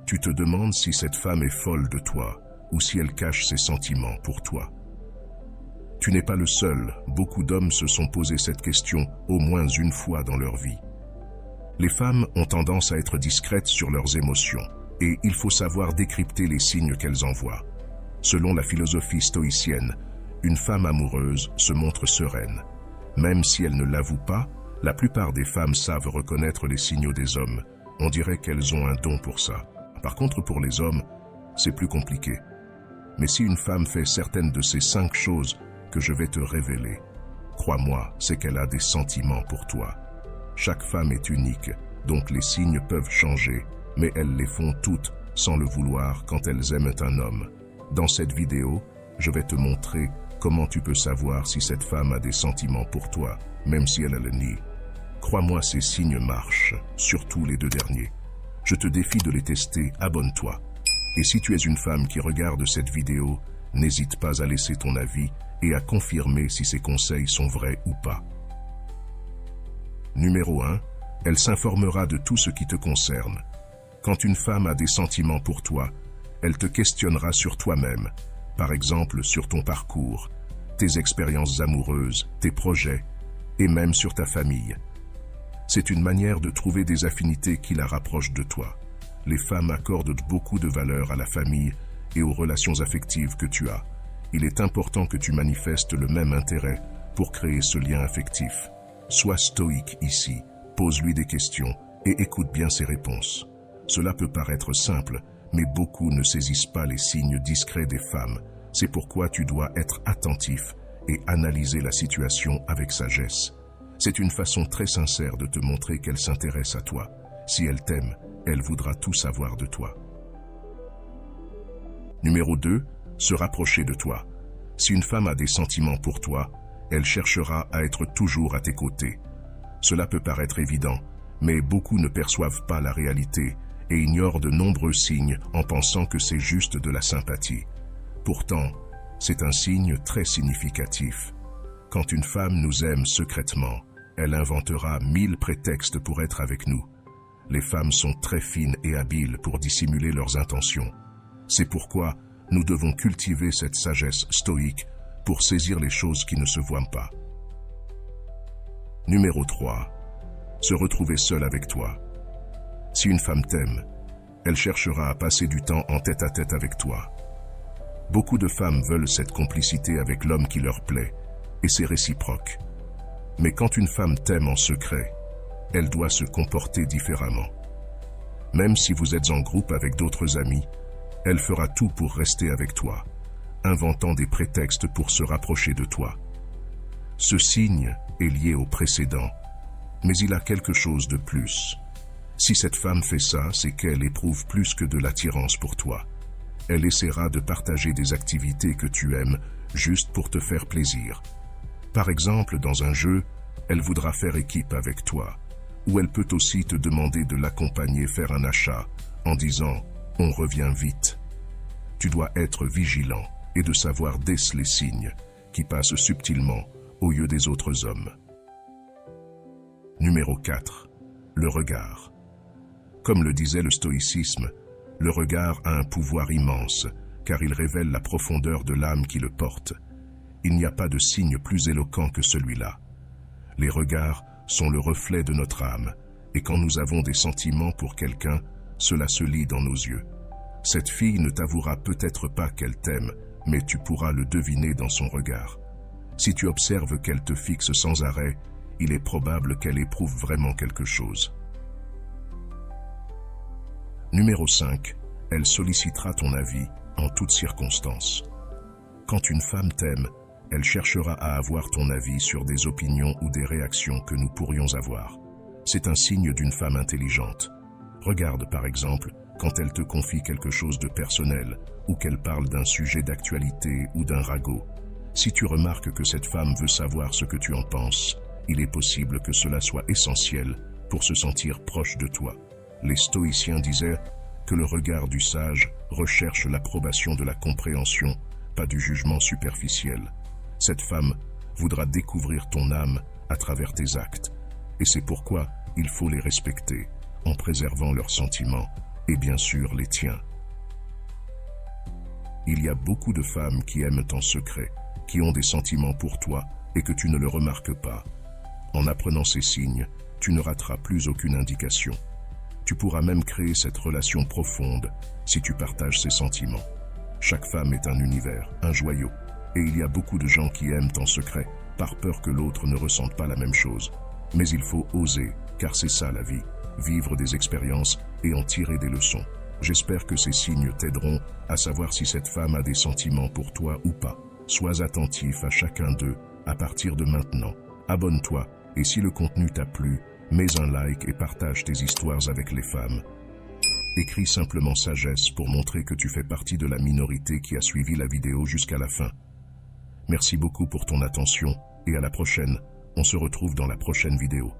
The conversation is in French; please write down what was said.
Tu te demandes si cette femme est folle de toi ou si elle cache ses sentiments pour toi. Tu n'es pas le seul, beaucoup d'hommes se sont posé cette question au moins une fois dans leur vie. Les femmes ont tendance à être discrètes sur leurs émotions et il faut savoir décrypter les signes qu'elles envoient. Selon la philosophie stoïcienne, une femme amoureuse se montre sereine. Même si elle ne l'avoue pas, la plupart des femmes savent reconnaître les signaux des hommes. On dirait qu'elles ont un don pour ça. Par contre, pour les hommes, c'est plus compliqué. Mais si une femme fait certaines de ces 5 choses que je vais te révéler, crois-moi, c'est qu'elle a des sentiments pour toi. Chaque femme est unique, donc les signes peuvent changer, mais elles les font toutes sans le vouloir quand elles aiment un homme. Dans cette vidéo, je vais te montrer comment tu peux savoir si cette femme a des sentiments pour toi, même si elle le nie. Crois-moi, ces signes marchent, surtout les 2 derniers. Je te défie de les tester, abonne-toi. Et si tu es une femme qui regarde cette vidéo, n'hésite pas à laisser ton avis et à confirmer si ces conseils sont vrais ou pas. Numéro 1. Elle s'informera de tout ce qui te concerne. Quand une femme a des sentiments pour toi, elle te questionnera sur toi-même, par exemple sur ton parcours, tes expériences amoureuses, tes projets, et même sur ta famille. C'est une manière de trouver des affinités qui la rapprochent de toi. Les femmes accordent beaucoup de valeur à la famille et aux relations affectives que tu as. Il est important que tu manifestes le même intérêt pour créer ce lien affectif. Sois stoïque ici, pose-lui des questions et écoute bien ses réponses. Cela peut paraître simple, mais beaucoup ne saisissent pas les signes discrets des femmes. C'est pourquoi tu dois être attentif et analyser la situation avec sagesse. C'est une façon très sincère de te montrer qu'elle s'intéresse à toi. Si elle t'aime, elle voudra tout savoir de toi. Numéro 2. Se rapprocher de toi. Si une femme a des sentiments pour toi, elle cherchera à être toujours à tes côtés. Cela peut paraître évident, mais beaucoup ne perçoivent pas la réalité et ignorent de nombreux signes en pensant que c'est juste de la sympathie. Pourtant, c'est un signe très significatif. Quand une femme nous aime secrètement, elle inventera 1000 prétextes pour être avec nous. Les femmes sont très fines et habiles pour dissimuler leurs intentions. C'est pourquoi nous devons cultiver cette sagesse stoïque pour saisir les choses qui ne se voient pas. Numéro 3. Se retrouver seule avec toi. Si une femme t'aime, elle cherchera à passer du temps en tête-à-tête avec toi. Beaucoup de femmes veulent cette complicité avec l'homme qui leur plaît, et c'est réciproque. Mais quand une femme t'aime en secret, elle doit se comporter différemment. Même si vous êtes en groupe avec d'autres amis, elle fera tout pour rester avec toi, inventant des prétextes pour se rapprocher de toi. Ce signe est lié au précédent, mais il a quelque chose de plus. Si cette femme fait ça, c'est qu'elle éprouve plus que de l'attirance pour toi. Elle essaiera de partager des activités que tu aimes juste pour te faire plaisir. Par exemple, dans un jeu, elle voudra faire équipe avec toi, ou elle peut aussi te demander de l'accompagner faire un achat en disant « on revient vite ». Tu dois être vigilant et de savoir déceler les signes qui passent subtilement au lieu des autres hommes. Numéro 4. Le regard. Comme le disait le stoïcisme, le regard a un pouvoir immense car il révèle la profondeur de l'âme qui le porte. Il n'y a pas de signe plus éloquent que celui-là. Les regards sont le reflet de notre âme, et quand nous avons des sentiments pour quelqu'un, cela se lit dans nos yeux. Cette fille ne t'avouera peut-être pas qu'elle t'aime, mais tu pourras le deviner dans son regard. Si tu observes qu'elle te fixe sans arrêt, il est probable qu'elle éprouve vraiment quelque chose. Numéro 5. Elle sollicitera ton avis en toutes circonstances. Quand une femme t'aime, elle cherchera à avoir ton avis sur des opinions ou des réactions que nous pourrions avoir. C'est un signe d'une femme intelligente. Regarde par exemple quand elle te confie quelque chose de personnel ou qu'elle parle d'un sujet d'actualité ou d'un ragot. Si tu remarques que cette femme veut savoir ce que tu en penses, il est possible que cela soit essentiel pour se sentir proche de toi. Les stoïciens disaient que le regard du sage recherche l'approbation de la compréhension, pas du jugement superficiel. Cette femme voudra découvrir ton âme à travers tes actes, et c'est pourquoi il faut les respecter en préservant leurs sentiments et bien sûr les tiens. Il y a beaucoup de femmes qui aiment en secret, qui ont des sentiments pour toi et que tu ne le remarques pas. En apprenant ces signes, tu ne rateras plus aucune indication. Tu pourras même créer cette relation profonde si tu partages ces sentiments. Chaque femme est un univers, un joyau, et il y a beaucoup de gens qui aiment en secret, par peur que l'autre ne ressente pas la même chose. Mais il faut oser, car c'est ça la vie, vivre des expériences et en tirer des leçons. J'espère que ces signes t'aideront à savoir si cette femme a des sentiments pour toi ou pas. Sois attentif à chacun d'eux à partir de maintenant. Abonne-toi et si le contenu t'a plu, mets un like et partage tes histoires avec les femmes. Écris simplement sagesse pour montrer que tu fais partie de la minorité qui a suivi la vidéo jusqu'à la fin. Merci beaucoup pour ton attention et à la prochaine. On se retrouve dans la prochaine vidéo.